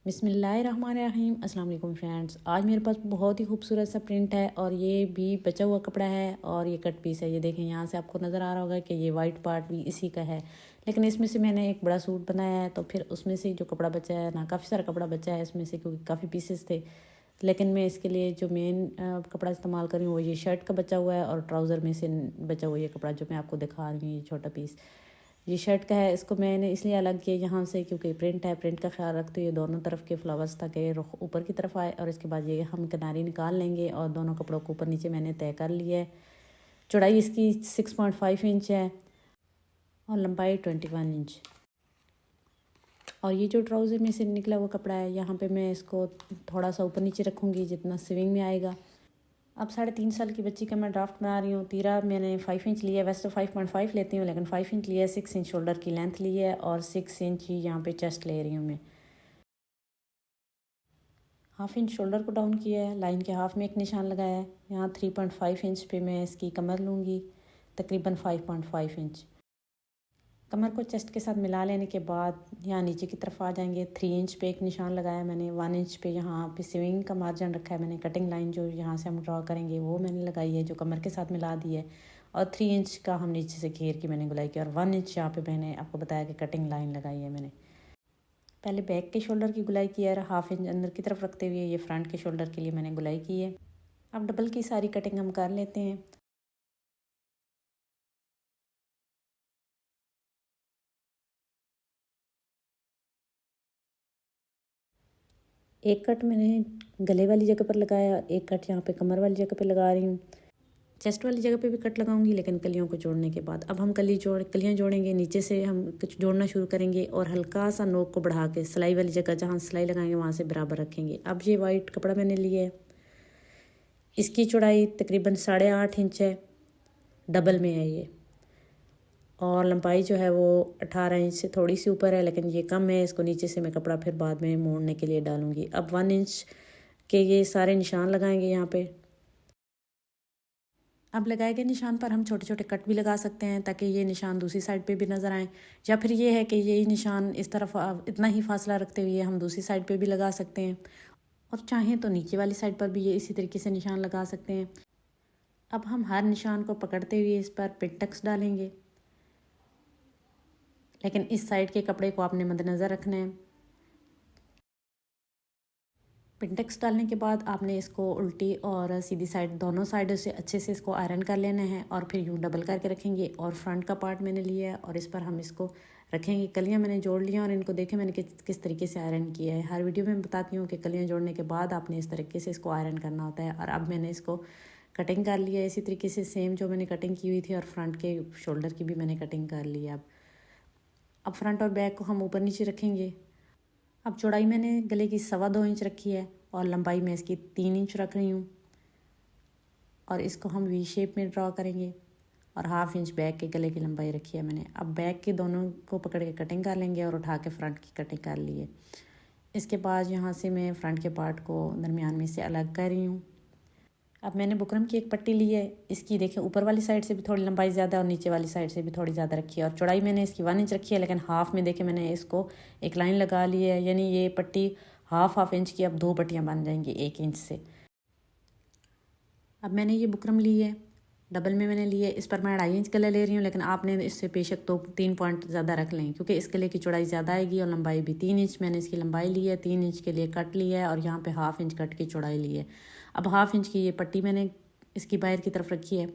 बिस्मिल्लाहिर्रहमानिर्रहीम। अस्सलाम वालेकुम फ्रेंड्स। आज मेरे पास बहुत ही खूबसूरत सा प्रिंट है और ये भी बचा हुआ कपड़ा है और ये कट पीस है। ये देखें, यहाँ से आपको नज़र आ रहा होगा कि ये वाइट पार्ट भी इसी का है, लेकिन इसमें से मैंने एक बड़ा सूट बनाया है, तो फिर उसमें से जो कपड़ा बचा है ना, काफ़ी सारा कपड़ा बचा है इसमें से, क्योंकि काफ़ी पीसेस थे। लेकिन मैं इसके लिए जो मेन कपड़ा इस्तेमाल कर रही हूँ वो ये शर्ट का बचा हुआ है और ट्राउज़र में से बचा हुआ ये कपड़ा जो मैं आपको दिखा रही हूँ, ये छोटा पीस ये शर्ट का है। इसको मैंने इसलिए अलग किया यहाँ से क्योंकि प्रिंट है, प्रिंट का ख्याल रखते हुए दोनों तरफ के फ्लावर्स ताकि रुख ऊपर की तरफ आए। और इसके बाद ये हम किनारी निकाल लेंगे और दोनों कपड़ों को ऊपर नीचे मैंने तय कर लिया है। चौड़ाई इसकी 6.5 इंच है और लंबाई 21 इंच। और ये जो ट्राउज़र में से निकला हुआ कपड़ा है, यहाँ पे मैं इसको थोड़ा सा ऊपर नीचे रखूँगी जितना सिविंग में आएगा। अब 3.5 साल की बच्ची का मैं ड्राफ्ट बना रही हूँ। तीरा मैंने 5 इंच लिया है, वैसे तो 5.5 लेती हूँ, लेकिन 5 इंच लिया है। 6 इंच शोल्डर की लेंथ ली है और 6 इंच ही यहाँ पे चेस्ट ले रही हूँ मैं। हाफ इंच शोल्डर को डाउन किया है, लाइन के हाफ में एक निशान लगाया है। यहाँ 3.5 इंच पे मैं इसकी कमर लूँगी, तकरीबन 5.5 इंच। कमर को चेस्ट के साथ मिला लेने के बाद यहाँ नीचे की तरफ आ जाएंगे। 3 इंच पे एक निशान लगाया मैंने। 1 इंच पे यहाँ पे सिविंग का मार्जिन रखा है मैंने। कटिंग लाइन जो यहाँ से हम ड्रॉ करेंगे वो मैंने लगाई है, जो कमर के साथ मिला दी है। और 3 इंच का हम नीचे से घेर की मैंने गुलाई की और 1 इंच यहाँ पे मैंने आपको बताया कि कटिंग लाइन लगाई है मैंने। पहले बैक के शोल्डर की गुलाई की है और हाफ इंच अंदर की तरफ रखते हुए ये फ्रंट के शोल्डर के लिए मैंने गुलाई की है। अब डबल की सारी कटिंग हम कर लेते हैं। एक कट मैंने गले वाली जगह पर लगाया, एक कट यहाँ पे कमर वाली जगह पे लगा रही हूँ। चेस्ट वाली जगह पे भी कट लगाऊंगी, लेकिन कलियों को जोड़ने के बाद। अब हम कलियाँ जोड़ेंगे। नीचे से हम कुछ जोड़ना शुरू करेंगे और हल्का सा नोक को बढ़ा के सिलाई वाली जगह जहाँ सिलाई लगाएंगे वहाँ से बराबर रखेंगे। अब ये वाइट कपड़ा मैंने लिया है, इसकी चौड़ाई तकरीबन 8.5 इंच है, डबल में है ये। और लंबाई जो है वो 18 इंच से थोड़ी सी ऊपर है, लेकिन ये कम है। इसको नीचे से मैं कपड़ा फिर बाद में मोड़ने के लिए डालूंगी। अब 1 इंच के ये सारे निशान लगाएंगे यहाँ पे। अब लगाए गए निशान पर हम छोटे छोटे कट भी लगा सकते हैं ताकि ये निशान दूसरी साइड पे भी नज़र आए, या फिर ये है कि ये निशान इस तरफ इतना ही फासला रखते हुए हम दूसरी साइड पे भी लगा सकते हैं, और चाहें तो नीचे वाली साइड पर भी ये इसी तरीके से निशान लगा सकते हैं। अब हम हर निशान को पकड़ते हुए इस पर पिनटक्स डालेंगे, लेकिन इस साइड के कपड़े को आपने मद्देनज़र रखना है। पिनटेक्स डालने के बाद आपने इसको उल्टी और सीधी साइड दोनों साइडों से अच्छे से इसको आयरन कर लेना है और फिर यूँ डबल करके रखेंगे। और फ्रंट का पार्ट मैंने लिया है और इस पर हम इसको रखेंगे। कलियाँ मैंने जोड़ ली हैं और इनको देखें मैंने किस तरीके से आयरन किया है। हर वीडियो में बताती हूँ कि कलियाँ जोड़ने के बाद आपने इस तरीके से इसको आयरन करना होता है। और अब मैंने इसको कटिंग कर लिया है इसी तरीके से, सेम जो मैंने कटिंग की हुई थी, और फ्रंट के शोल्डर की भी मैंने कटिंग कर ली है। अब फ्रंट और बैक को हम ऊपर नीचे रखेंगे। अब चौड़ाई मैंने गले की 2.25 इंच रखी है और लंबाई में इसकी 3 इंच रख रही हूँ, और इसको हम वी शेप में ड्रॉ करेंगे। और 1/2 इंच बैक के गले की लंबाई रखी है मैंने। अब बैक के दोनों को पकड़ के कटिंग कर लेंगे और उठा के फ्रंट की कटिंग कर ली है। इसके बाद यहाँ से मैं फ्रंट के पार्ट को दरमियान में से अलग कर रही हूँ। अब मैंने बुकरम की एक पट्टी ली है, इसकी देखें ऊपर वाली साइड से भी थोड़ी लंबाई ज़्यादा और नीचे वाली साइड से भी थोड़ी ज़्यादा रखी है। और चौड़ाई मैंने इसकी 1 इंच रखी है, लेकिन हाफ में देखें मैंने इसको एक लाइन लगा ली है, यानी ये पट्टी हाफ इंच की अब 2 पट्टियाँ बन जाएंगी 1 इंच से। अब मैंने ये बुकरम ली है, डबल में मैंने लिए। इस पर मैं 2.5 इंच गला ले रही हूँ, लेकिन आपने इससे बेशक तो 3 पॉइंट ज़्यादा रख लें, क्योंकि इस गले की चौड़ाई ज़्यादा आएगी और लंबाई भी 3 इंच मैंने इसकी लंबाई ली है। 3 इंच के लिए कट लिया है और यहाँ पे 1/2 इंच कट की चौड़ाई ली है। अब 1/2 इंच की ये पट्टी मैंने इसकी बाहर की तरफ रखी है।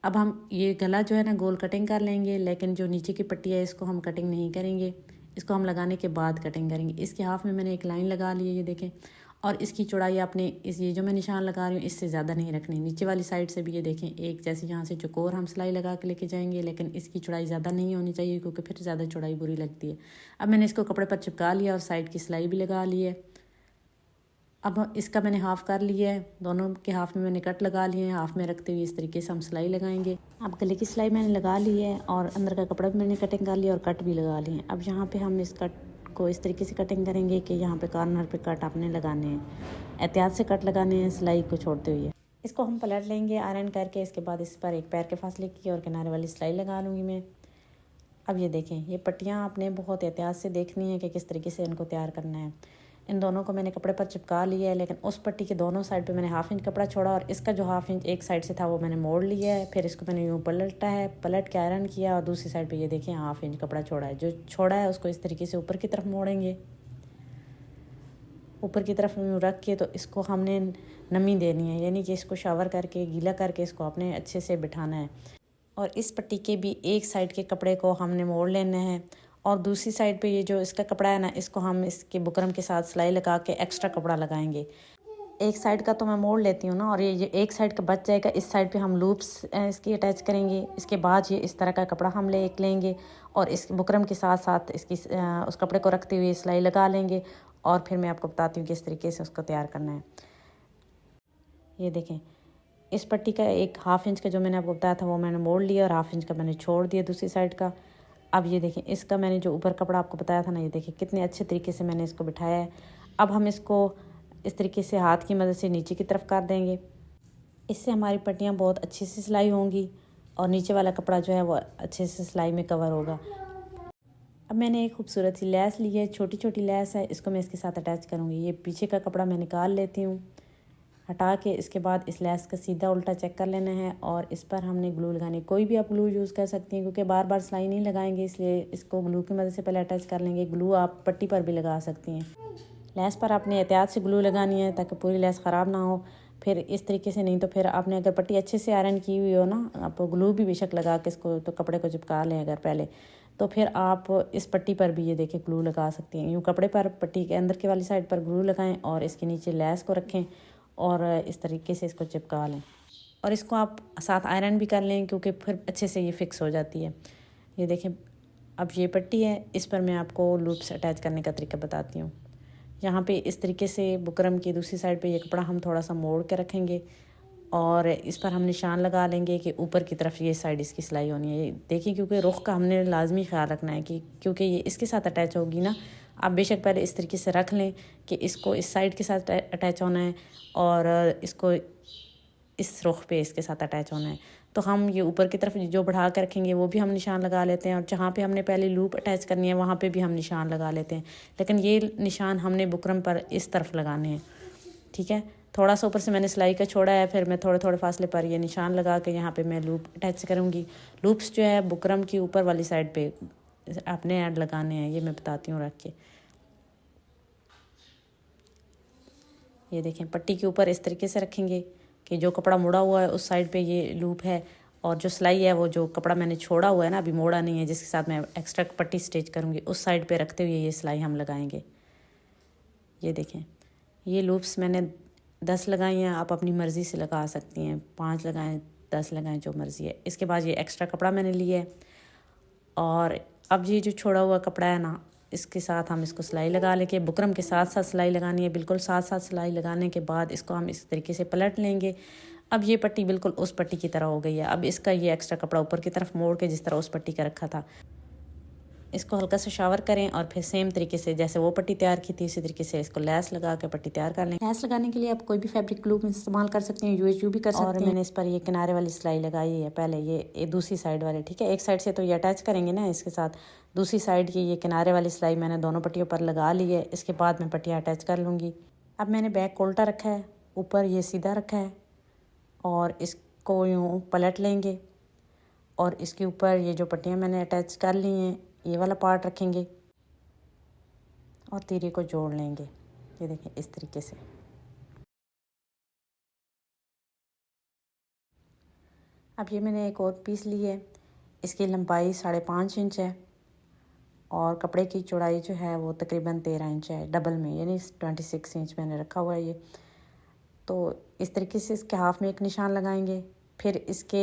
अब हम ये गला जो है ना गोल कटिंग कर लेंगे, लेकिन जो नीचे की पट्टी है इसको हम कटिंग नहीं करेंगे, इसको हम लगाने के बाद कटिंग करेंगे। इसके हाफ में मैंने एक लाइन लगा ली है, ये देखें। और इसकी चौड़ाई आपने ये जो मैं निशान लगा रही हूँ इससे ज़्यादा नहीं रखनी। नीचे वाली साइड से भी ये देखें एक जैसे यहाँ से चौकोर हम सिलाई लगा के लेके जाएंगे, लेकिन इसकी चौड़ाई ज़्यादा नहीं होनी चाहिए क्योंकि फिर ज़्यादा चौड़ाई बुरी लगती है। अब मैंने इसको कपड़े पर चिपका लिया और साइड की सिलाई भी लगा ली है। अब इसका मैंने हाफ़ कर लिया है, दोनों के हाफ़ में मैंने कट लगा लिए हैं। हाफ़ में रखते हुए इस तरीके से हम सिलाई लगाएंगे। अब गले की सिलाई मैंने लगा ली है और अंदर का कपड़ा भी मैंने कटिंग कर लिया और कट भी लगा लिए हैं। अब यहाँ पे हम इस कट को इस तरीके से कटिंग करेंगे कि यहाँ पे कॉर्नर पे कट आपने लगाने हैं, एहतियात से कट लगाने हैं सिलाई को छोड़ते हुए। इसको हम पलट लेंगे आयरन करके। इसके बाद इस पर एक पैर के फासले की और किनारे वाली सिलाई लगा लूँगी मैं। अब ये देखें, ये पट्टियाँ आपने बहुत एहतियात से देखनी है कि किस तरीके से इनको तैयार करना है। इन दोनों को मैंने कपड़े पर चिपका लिया है, लेकिन उस पट्टी के दोनों साइड पे मैंने 1/2 इंच कपड़ा छोड़ा और इसका जो 1/2 इंच एक साइड से था वो मैंने मोड़ लिया है। फिर इसको मैंने यूँ पलटा है, पलट के आयरन किया और दूसरी साइड पे ये देखें 1/2 इंच कपड़ा छोड़ा है। जो छोड़ा है उसको इस तरीके से ऊपर की तरफ मोड़ेंगे, ऊपर की तरफ यूँ रख के, तो इसको हमने नमी देनी है, यानी कि इसको शावर करके गीला करके इसको आपने अच्छे से बिठाना है। और इस पट्टी के भी एक साइड के कपड़े को हमने मोड़ लेना है और दूसरी साइड पे ये जो इसका कपड़ा है ना, इसको हम इसके बुकरम के साथ सिलाई लगा के एक्स्ट्रा कपड़ा लगाएंगे। एक साइड का तो मैं मोड़ लेती हूँ ना, और ये एक साइड का बच जाएगा, इस साइड पे हम लूप्स इसकी अटैच करेंगे। इसके बाद ये इस तरह का कपड़ा हम लेंगे और इस बुकरम के साथ साथ इसकी उस कपड़े को रखते हुए सिलाई लगा लेंगे। और फिर मैं आपको बताती हूँ किस तरीके से उसको तैयार करना है। ये देखें, इस पट्टी का एक 1/2 इंच का जो मैंने आपको बताया था वो मैंने मोड़ लिया और 1/2 इंच का मैंने छोड़ दिया दूसरी साइड का। अब ये देखें, इसका मैंने जो ऊपर कपड़ा आपको बताया था ना, ये देखें कितने अच्छे तरीके से मैंने इसको बिठाया है। अब हम इसको इस तरीके से हाथ की मदद से नीचे की तरफ कर देंगे। इससे हमारी पट्टियाँ बहुत अच्छी से सिलाई होंगी और नीचे वाला कपड़ा जो है वो अच्छे से सिलाई में कवर होगा। अब मैंने एक खूबसूरत सी लैस ली है, छोटी छोटी लैस है, इसको मैं इसके साथ अटैच करूँगी। ये पीछे का कपड़ा मैं निकाल लेती हूँ हटा के। इसके बाद इस लैस का सीधा उल्टा चेक कर लेना है और इस पर हमने ग्लू लगानी। कोई भी आप ग्लू यूज़ कर सकती हैं, क्योंकि बार बार सिलाई नहीं लगाएंगे, इसलिए इसको ग्लू की मदद से पहले अटैच कर लेंगे। ग्लू आप पट्टी पर भी लगा सकती हैं। लैस पर आपने एहतियात से ग्लू लगानी है ताकि पूरी लैस ख़राब ना हो। फिर इस तरीके से, नहीं तो फिर आपने अगर पट्टी अच्छे से आयरन की हुई हो ना, आप ग्लू भी बेशक लगा के इसको तो कपड़े को चिपका लें अगर पहले, तो फिर आप इस पट्टी पर भी ये देखें ग्लू लगा सकती हैं। यूँ कपड़े पर पट्टी के अंदर के वाली साइड पर ग्लू लगाएं और इसके नीचे लैस को रखें और इस तरीके से इसको चिपका लें। और इसको आप साथ आयरन भी कर लें, क्योंकि फिर अच्छे से ये फिक्स हो जाती है। ये देखें, अब ये पट्टी है, इस पर मैं आपको लूप्स अटैच करने का तरीका बताती हूँ। यहाँ पे इस तरीके से बुकरम की दूसरी साइड पे ये कपड़ा हम थोड़ा सा मोड़ के रखेंगे और इस पर हम निशान लगा लेंगे कि ऊपर की तरफ ये साइड इसकी सिलाई होनी है। देखिए, क्योंकि रुख का हमने लाजमी ख्याल रखना है कि क्योंकि ये इसके साथ अटैच होगी ना, आप बेशक पहले इस तरीके से रख लें कि इसको इस साइड के साथ अटैच होना है और इसको इस रुख पे इसके साथ अटैच होना है। तो हम ये ऊपर की तरफ जो बढ़ा कर रखेंगे वो भी हम निशान लगा लेते हैं और जहाँ पे हमने पहले लूप अटैच करनी है वहाँ पे भी हम निशान लगा लेते हैं। लेकिन ये निशान हमने बुकरम पर इस तरफ लगाने हैं, ठीक है। थोड़ा सा ऊपर से मैंने सिलाई का छोड़ा है, फिर मैं थोड़े थोड़े फासले पर ये निशान लगा के यहाँ पे मैं लूप अटैच करूँगी। लूप्स जो है बुकरम की ऊपर वाली साइड पे आपने ऐड लगाने हैं, ये मैं बताती हूँ रख के। ये देखें, पट्टी के ऊपर इस तरीके से रखेंगे कि जो कपड़ा मुड़ा हुआ है उस साइड पे ये लूप है और जो सिलाई है वो जो कपड़ा मैंने छोड़ा हुआ है ना, अभी मोड़ा नहीं है, जिसके साथ मैं एक्स्ट्रा पट्टी स्टिच करूँगी, उस साइड पे रखते हुए ये सिलाई हम लगाएंगे। ये देखें, ये लूप्स मैंने 10 लगाई हैं, आप अपनी मर्ज़ी से लगा सकती हैं, 5 लगाएं 10 लगाएं, जो मर्ज़ी है। इसके बाद ये एक्स्ट्रा कपड़ा मैंने लिया है और अब ये जो छोड़ा हुआ कपड़ा है ना, इसके साथ हम इसको सिलाई लगा लेंगे। बुकरम के साथ साथ सिलाई लगानी है, बिल्कुल साथ साथ सिलाई लगाने के बाद इसको हम इस तरीके से पलट लेंगे। अब ये पट्टी बिल्कुल उस पट्टी की तरह हो गई है। अब इसका ये एक्स्ट्रा कपड़ा ऊपर की तरफ मोड़ के जिस तरह उस पट्टी का रखा था, इसको हल्का सा शावर करें और फिर सेम तरीके से जैसे वो पट्टी तैयार की थी उसी तरीके से इसको लैस लगा के पट्टी तैयार कर लें। लैस लगाने के लिए आप कोई भी फैब्रिक ग्लू इस्तेमाल कर सकते हैं, UHU भी कर सकते हैं। और मैंने इस पर ये किनारे वाली सिलाई लगाई है पहले, ये दूसरी साइड वाले, ठीक है। एक साइड से तो ये अटैच करेंगे ना इसके साथ, दूसरी साइड की ये किनारे वाली सिलाई मैंने दोनों पट्टियों पर लगा ली है। इसके बाद मैं पट्टियाँ अटैच कर लूँगी। अब मैंने बैक को उल्टा रखा है, ऊपर ये सीधा रखा है और इसको यूँ पलट लेंगे और इसके ऊपर ये जो पट्टियाँ मैंने अटैच कर ली हैं ये वाला पार्ट रखेंगे और तीरे को जोड़ लेंगे। ये देखें, इस तरीके से। अब ये मैंने एक और पीस ली है, इसकी लंबाई 5.5 इंच है और कपड़े की चौड़ाई जो है वो तकरीबन 13 इंच है, डबल में, यानी 26 इंच मैंने रखा हुआ है ये। तो इस तरीके से इसके हाफ में एक निशान लगाएंगे, फिर इसके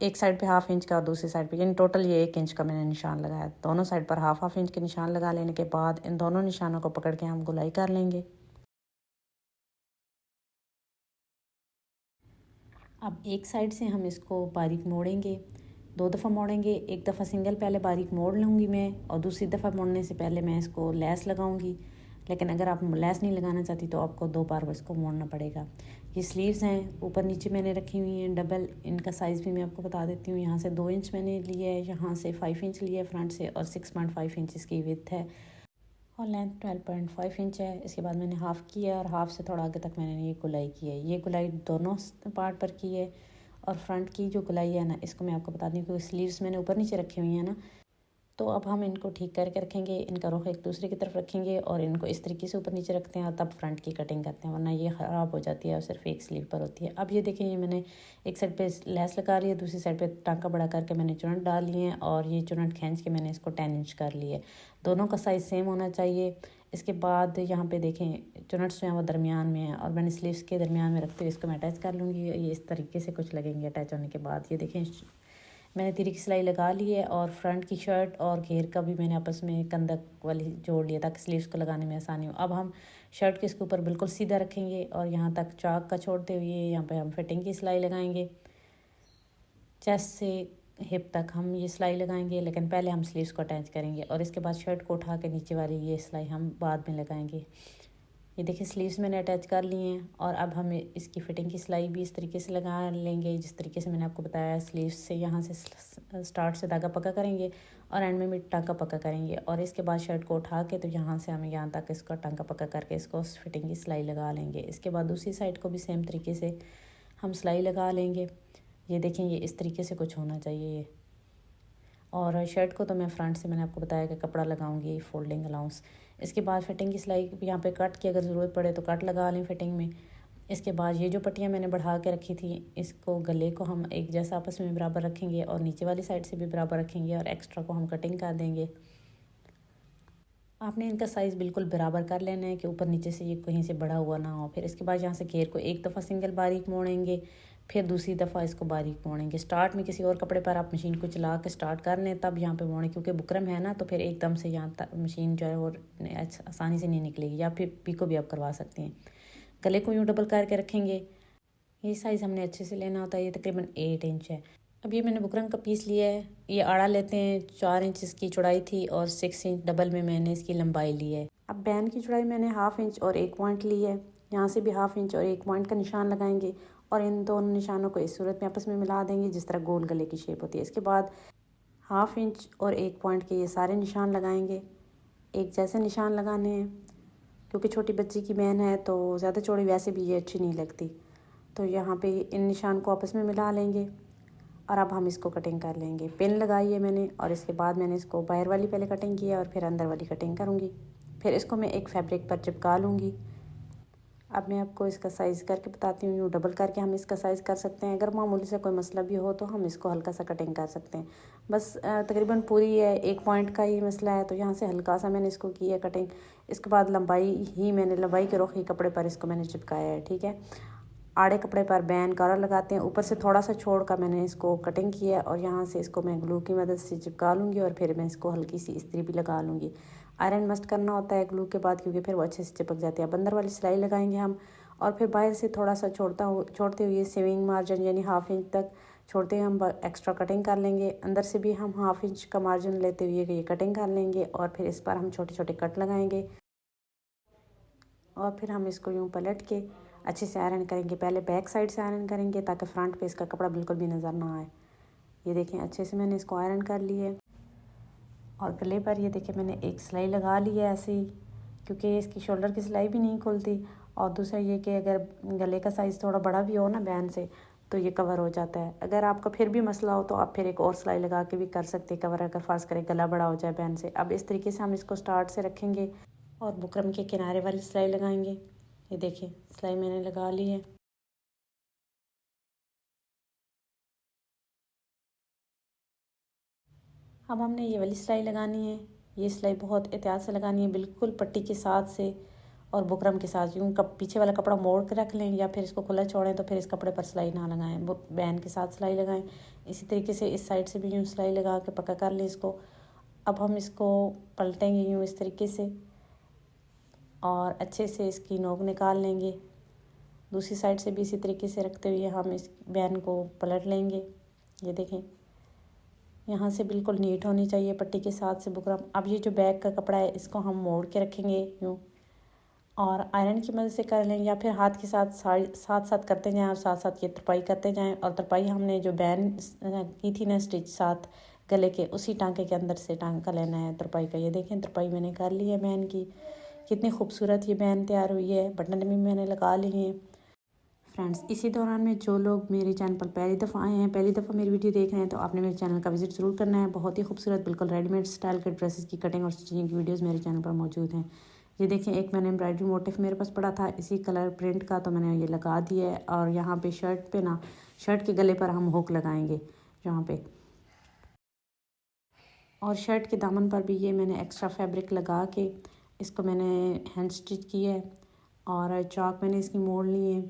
एक साइड पे 1/2 इंच का और दूसरी साइड पे, यानी टोटल ये 1 इंच का मैंने निशान लगाया। दोनों साइड पर 1/2 इंच के निशान लगा लेने के बाद इन दोनों निशानों को पकड़ के हम गुलाई कर लेंगे। अब एक साइड से हम इसको बारीक मोड़ेंगे, 2 दफ़ा मोड़ेंगे। एक दफ़ा सिंगल पहले बारीक मोड़ लूँगी मैं और दूसरी दफ़ा मोड़ने से पहले मैं इसको लैस लगाऊँगी। लेकिन अगर आप लेस नहीं लगाना चाहती तो आपको 2 बार इसको मोड़ना पड़ेगा। ये स्लीव्स हैं, ऊपर नीचे मैंने रखी हुई हैं डबल। इनका साइज़ भी मैं आपको बता देती हूँ। यहाँ से 2 इंच मैंने लिया है, यहाँ से 5 इंच लिया है फ्रंट से, और 6.5 इंच इसकी विड्थ है और लेंथ 12.5 इंच है। इसके बाद मैंने हाफ़ किया और हाफ़ से थोड़ा आगे तक मैंने ये गुलाई की है। ये गुलाई दोनों पार्ट पर की है, और फ्रंट की जो गुलाई है ना, इसको मैं आपको बता दूँ क्योंकि स्लीव्स मैंने ऊपर नीचे रखी हुई हैं ना, तो अब हम इनको ठीक करके रखेंगे। इनका रुख एक दूसरे की तरफ रखेंगे और इनको इस तरीके से ऊपर नीचे रखते हैं और तब फ्रंट की कटिंग करते हैं, वरना ये ख़राब हो जाती है और सिर्फ एक स्लीव पर होती है। अब ये देखें, ये मैंने एक साइड पे लेस लगा रही है, दूसरी साइड पे टांका बड़ा करके मैंने चुनट डाल ली है और ये चुनट खींच के मैंने इसको 10 इंच कर ली है। दोनों का साइज़ सेम होना चाहिए। इसके बाद यहाँ पे देखें, चुनट्स जो हैं वो दरमियान में है और मैंने स्लीव्स के दरमियान में रखते हुए इसको मैं अटैच कर लूँगी। ये इस तरीके से कुछ लगेंगे अटैच होने के बाद। ये देखें, मैंने तीर की सिलाई लगा ली है और फ्रंट की शर्ट और घेर का भी मैंने आपस में कंधक वाली जोड़ लिया ताकि स्लीव्स को लगाने में आसानी हो। अब हम शर्ट के इसके ऊपर बिल्कुल सीधा रखेंगे और यहाँ तक चाक का छोड़ते हुए यहाँ पे हम फिटिंग की सिलाई लगाएंगे। चेस्ट से हिप तक हम ये सिलाई लगाएंगे, लेकिन पहले हम स्लीव्स को अटैच करेंगे और इसके बाद शर्ट को उठा के नीचे वाली ये सिलाई हम बाद में लगाएंगे। ये देखिए, स्लीव्स मैंने अटैच कर लिए हैं और अब हम इसकी फ़िटिंग की सिलाई भी इस तरीके से लगा लेंगे जिस तरीके से मैंने आपको बताया। स्लीव्स से यहाँ से स्टार्ट से धागा पक्का करेंगे और एंड में भी टांका पक्का करेंगे और इसके बाद शर्ट को उठा के तो यहाँ से हमें यहाँ तक इसका टांका पक्का करके इसको फिटिंग की सिलाई लगा लेंगे। इसके बाद दूसरी साइड को भी सेम तरीके से हम सिलाई लगा लेंगे। ये देखें, ये इस तरीके से कुछ होना चाहिए ये। और शर्ट को तो मैं फ्रंट से मैंने आपको बताया कि कपड़ा लगाऊंगी फोल्डिंग अलाउंस। इसके बाद फिटिंग की सिलाई यहाँ पे कट की अगर ज़रूरत पड़े तो कट लगा लें फिटिंग में। इसके बाद ये जो पट्टियाँ मैंने बढ़ा के रखी थी, इसको गले को हम एक जैसा आपस में बराबर रखेंगे और नीचे वाली साइड से भी बराबर रखेंगे और एक्स्ट्रा को हम कटिंग कर देंगे। आपने इनका साइज़ बिल्कुल बराबर कर लेना है कि ऊपर नीचे से ये कहीं से बड़ा हुआ ना हो। फिर इसके बाद यहाँ से घेर को एक दफ़ा सिंगल बारीक मोड़ेंगे, फिर दूसरी दफ़ा इसको बारीक मोड़ेंगे। स्टार्ट में किसी और कपड़े पर आप मशीन को चला के स्टार्ट कर लें, तब यहाँ पे मोड़ें, क्योंकि बुकरम है ना तो फिर एकदम से यहाँ तक मशीन जो है वो आसानी से नहीं निकलेगी, या फिर पीको भी आप करवा सकते हैं। गले को यूँ डबल करके रखेंगे। ये साइज़ हमने अच्छे से लेना होता है। ये तकरीबन 8 इंच है। अब ये मैंने बुकरम का पीस लिया है। ये आड़ा लेते हैं, 4 इंच इसकी चौड़ाई थी और 6 इंच डबल में मैंने इसकी लंबाई ली है। अब बैन की चौड़ाई मैंने 1/2 इंच और 1 पॉइंट ली है। यहाँ से भी 1/2 इंच और 1 पॉइंट का निशान लगाएंगे और इन दोनों निशानों को इस सूरत में आपस में मिला देंगे जिस तरह गोल गले की शेप होती है। इसके बाद 1/2 इंच और 1 पॉइंट के ये सारे निशान लगाएंगे। एक जैसे निशान लगाने हैं, क्योंकि छोटी बच्ची की बैन है तो ज़्यादा चौड़ी वैसे भी ये अच्छी नहीं लगती। तो यहाँ पे इन निशान को आपस में मिला लेंगे और अब हम इसको कटिंग कर लेंगे। पिन लगाई है मैंने और इसके बाद मैंने इसको बाहर वाली पहले कटिंग की है और फिर अंदर वाली कटिंग करूँगी। फिर इसको मैं एक फैब्रिक पर चिपका लूँगी। अब मैं आपको इसका साइज़ करके बताती हूँ। यूँ डबल करके हम इसका साइज़ कर सकते हैं। अगर मामूली से कोई मसला भी हो तो हम इसको हल्का सा कटिंग कर सकते हैं। बस तकरीबन पूरी है 1 पॉइंट का ही मसला है, तो यहाँ से हल्का सा मैंने इसको किया कटिंग। इसके बाद लंबाई के रुख ही कपड़े पर इसको मैंने चिपकाया है, ठीक है। आड़े कपड़े पर बैन कॉलर लगाते हैं, ऊपर से थोड़ा सा छोड़ कर मैंने इसको कटिंग किया और यहाँ से इसको मैं ग्लू की मदद से चिपका लूँगी और फिर मैं इसको हल्की सी इस्त्री भी लगा लूँगी। आयरन मस्ट करना होता है ग्लू के बाद, क्योंकि फिर वो अच्छे से चिपक जाती है। अब अंदर वाली सिलाई लगाएंगे हम और फिर बाहर से थोड़ा सा छोड़ते हुए सेविंग मार्जिन यानी 1/2 इंच तक छोड़ते हुए हम एक्स्ट्रा कटिंग कर लेंगे। अंदर से भी हम 1/2 इंच का मार्जिन लेते हुए ये कटिंग कर लेंगे और फिर इस पर हम छोटे छोटे कट लगाएंगे और फिर हम इसको यूँ पलट के अच्छे से आयरन करेंगे। पहले बैक साइड से आयरन करेंगे ताकि फ्रंट पे इसका कपड़ा बिल्कुल भी नज़र ना आए। ये देखें, अच्छे से मैंने इसको आयरन कर ली है और गले पर ये देखें मैंने एक सिलाई लगा ली है ऐसे ही, क्योंकि इसकी शोल्डर की सिलाई भी नहीं खुलती। और दूसरा ये कि अगर गले का साइज़ थोड़ा बड़ा भी हो ना बैन से तो ये कवर हो जाता है। अगर आपका फिर भी मसला हो तो आप फिर एक और सिलाई लगा के भी कर सकते हैं कवर, अगर फ़र्ज़ करें गला बड़ा हो जाए बैन से। अब इस तरीके से हम इसको स्टार्ट से रखेंगे और बुकरम के किनारे वाली सिलाई लगाएंगे। ये देखिए, सिलाई मैंने लगा ली है। अब हमने ये वाली सिलाई लगानी है। ये सिलाई बहुत एहतियात से लगानी है, बिल्कुल पट्टी के साथ से और बुकरम के साथ। यूँ पीछे वाला कपड़ा मोड़ के रख लें या फिर इसको खुला छोड़ें तो फिर इस कपड़े पर सिलाई ना लगाएं, बैन के साथ सिलाई लगाएं। इसी तरीके से इस साइड से भी यूँ सिलाई लगा के पक्का कर लें इसको। अब हम इसको पलटेंगे यूँ इस तरीके से और अच्छे से इसकी नोक निकाल लेंगे। दूसरी साइड से भी इसी तरीके से रखते हुए हम इस बैन को पलट लेंगे। ये देखें, यहाँ से बिल्कुल नीट होनी चाहिए पट्टी के साथ से बुकरम। अब ये जो बैक का कपड़ा है इसको हम मोड़ के रखेंगे यूँ और आयरन की मदद से कर लें या फिर हाथ के साथ साथ साथ करते जाएं और साथ साथ ये तरपाई करते जाएं। और तरपाई हमने जो बैन की थी ना स्टिच साथ गले के, उसी टांके के अंदर से टांका लेना है तरपाई का। ये देखें तरपाई मैंने कर ली है बैन की, कितनी खूबसूरत ये बैन तैयार हुई है। बटन भी मैंने लगा लिए हैं। फ्रेंड्स, इसी दौरान में जो लोग मेरे चैनल पर पहली दफ़ा आए हैं, पहली दफ़ा मेरी वीडियो देख रहे हैं, तो आपने मेरे चैनल का विजिट ज़रूर करना है। बहुत ही खूबसूरत बिल्कुल रेडीमेड स्टाइल के ड्रेसेस की कटिंग और स्टिचिंग की वीडियोस मेरे चैनल पर मौजूद हैं। ये देखें, एक मैंने एम्ब्रॉयडरी मोटिफ मेरे पास पड़ा था इसी कलर प्रिंट का, तो मैंने ये लगा दिया है। और यहाँ पे शर्ट पे ना, शर्ट के गले पर हम हुक लगाएंगे यहाँ पे, और शर्ट के दामन पर भी ये मैंने एक्स्ट्रा फैब्रिक लगा के इसको मैंने हैंड स्टिच किया है। और चौक मैंने इसकी मोड़ ली है,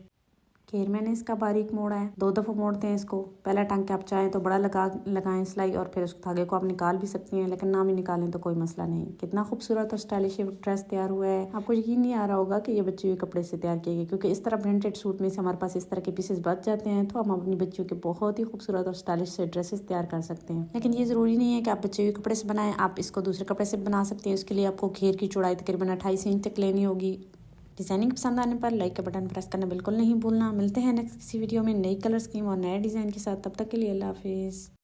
घेर मैंने इसका बारीक मोड़ा है। 2 दफ़ा मोड़ते हैं इसको। पहला टांका आप चाहें तो बड़ा लगाएं सिलाई, और फिर उस धागे को आप निकाल भी सकती हैं, लेकिन ना भी निकालें तो कोई मसला नहीं। कितना खूबसूरत और स्टाइलिश ड्रेस तैयार हुआ है। आपको यकीन नहीं आ रहा होगा कि ये बच्चे हुए कपड़े से तैयार किए गए, क्योंकि इस तरह प्रिंटेड सूट में से हमारे पास इस तरह के पीसेस बच जाते हैं, तो हम अपनी बच्चियों के बहुत ही खूबसूरत और स्टाइलिश से ड्रेसेस तैयार कर सकते हैं। लेकिन ये ज़रूरी नहीं है कि आप बच्चे हुए कपड़े से बनाएं, आप इसको दूसरे कपड़े से बना सकते हैं। उसके लिए आपको घेर की चौड़ाई तकरीबन 28 इंच तक लेनी होगी। डिज़ाइनिंग पसंद आने पर लाइक का बटन प्रेस करना बिल्कुल नहीं भूलना। मिलते हैं नेक्स्ट किसी वीडियो में नई कलर स्कीम और नए डिज़ाइन के साथ। तब तक के लिए अल्लाह हाफिज़।